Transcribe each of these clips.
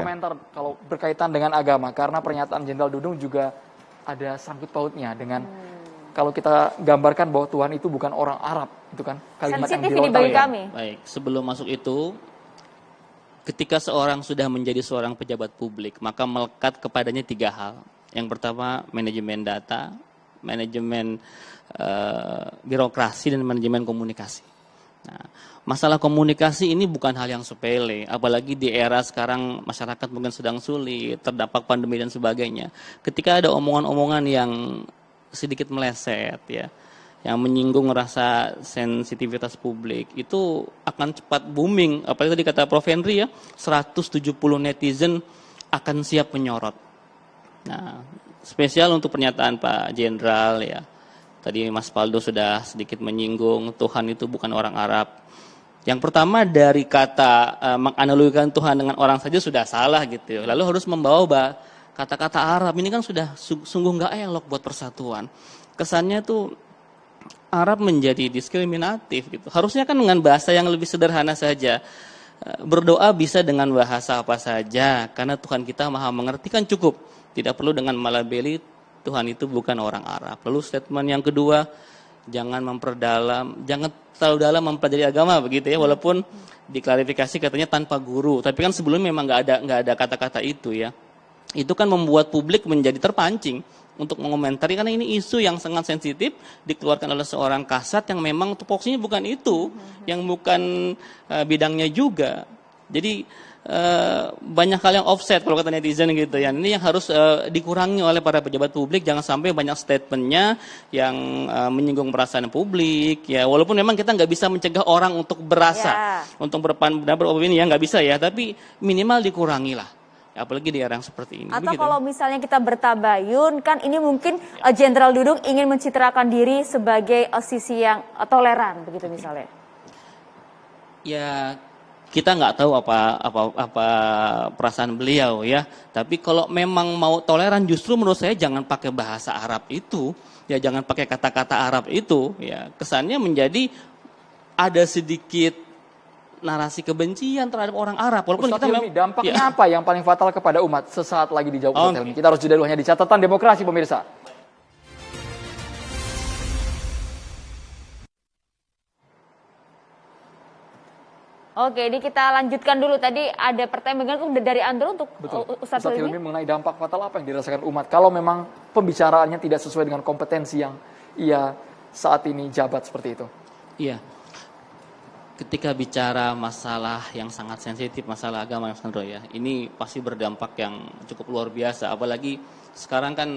komentar kalau berkaitan dengan agama, karena pernyataan Jenderal Dudung juga ada sangkut pautnya dengan kalau kita gambarkan bahwa Tuhan itu bukan orang Arab, itu kan kalimat sensitif yang ini bagi dilontarkan. kami. Baik, sebelum masuk itu, ketika seorang sudah menjadi seorang pejabat publik, maka melekat kepadanya 3 hal. Yang pertama, manajemen data, manajemen birokrasi, dan manajemen komunikasi. Nah, masalah komunikasi ini bukan hal yang sepele, apalagi di era sekarang masyarakat mungkin sedang sulit, terdampak pandemi dan sebagainya. Ketika ada omongan-omongan yang sedikit meleset, ya, yang menyinggung rasa sensitivitas publik, itu akan cepat booming. Apalagi tadi kata Prof. Henry, ya, 170 netizen akan siap menyorot. Nah, spesial untuk pernyataan Pak Jenderal, ya. Tadi Mas Faldo sudah sedikit menyinggung Tuhan itu bukan orang Arab. Yang pertama dari kata menganalogikan Tuhan dengan orang saja sudah salah gitu. Lalu harus membawa kata-kata Arab. Ini kan sudah sungguh nggak elok buat persatuan. Kesannya tuh Arab menjadi diskriminatif gitu. Harusnya kan dengan bahasa yang lebih sederhana saja. Berdoa bisa dengan bahasa apa saja karena Tuhan kita Maha mengerti kan cukup. Tidak perlu dengan melabeli Tuhan itu bukan orang Arab. Lalu statement yang kedua, jangan terlalu dalam mempelajari agama begitu ya, walaupun diklarifikasi katanya tanpa guru. Tapi kan sebelumnya memang nggak ada kata-kata itu ya. Itu kan membuat publik menjadi terpancing untuk mengomentari karena ini isu yang sangat sensitif dikeluarkan oleh seorang kasat yang memang tupoksinya bukan itu, yang bukan bidangnya juga. Jadi banyak hal yang offset kalau kata netizen gitu ya. Ini yang harus dikurangi oleh para pejabat publik, jangan sampai banyak statementnya yang menyinggung perasaan publik ya, walaupun memang kita nggak bisa mencegah orang untuk berasa, untuk berpendapat beropini ya, nggak bisa ya, tapi minimal dikurangi lah, apalagi di era yang seperti ini. Atau begitu. kalau misalnya kita bertabayun, kan ini mungkin Jenderal Dudung ingin mencitrakan diri sebagai sisi yang toleran begitu misalnya. Ya, kita nggak tahu apa perasaan beliau ya. Tapi kalau memang mau toleran, justru menurut saya jangan pakai bahasa Arab itu, ya jangan pakai kata-kata Arab itu, ya kesannya menjadi ada sedikit narasi kebencian terhadap orang Arab. Walaupun Ustadz kita Hilmi, dampaknya apa yang paling fatal kepada umat? Sesaat lagi dijawab Ustadz Hilmi. Kita harus jeda dulu hanya di catatan demokrasi pemirsa. Oke, ini kita lanjutkan dulu. Tadi ada pertanyaan dari Andro untuk Ustadz Hilmi mengenai dampak fatal apa yang dirasakan umat kalau memang pembicaraannya tidak sesuai dengan kompetensi yang ia saat ini jabat seperti itu. Iya. Ketika bicara masalah yang sangat sensitif, masalah agama Mas Andro ya, ini pasti berdampak yang cukup luar biasa. Apalagi sekarang kan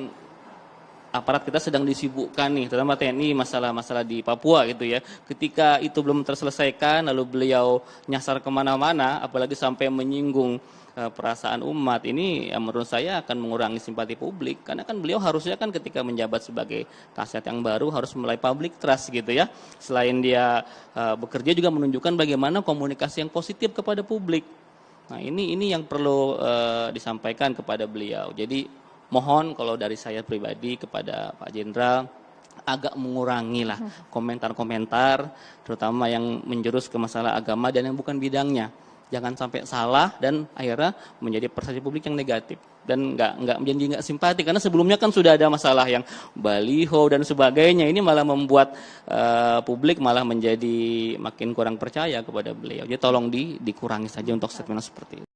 aparat kita sedang disibukkan nih, terutama TNI, masalah-masalah di Papua gitu ya. Ketika itu belum terselesaikan, lalu beliau nyasar kemana-mana, apalagi sampai menyinggung perasaan umat, ini ya menurut saya akan mengurangi simpati publik. Karena kan beliau harusnya kan ketika menjabat sebagai kasat yang baru harus mulai public trust gitu ya. Selain dia bekerja juga menunjukkan bagaimana komunikasi yang positif kepada publik. Nah ini yang perlu disampaikan kepada beliau. Jadi mohon kalau dari saya pribadi kepada Pak Jenderal agak mengurangi lah komentar-komentar terutama yang menjurus ke masalah agama dan yang bukan bidangnya. Jangan sampai salah dan akhirnya menjadi persepsi publik yang negatif dan nggak simpati karena sebelumnya kan sudah ada masalah yang baliho dan sebagainya. Ini malah membuat publik malah menjadi makin kurang percaya kepada beliau. Jadi tolong dikurangi saja untuk statement seperti itu.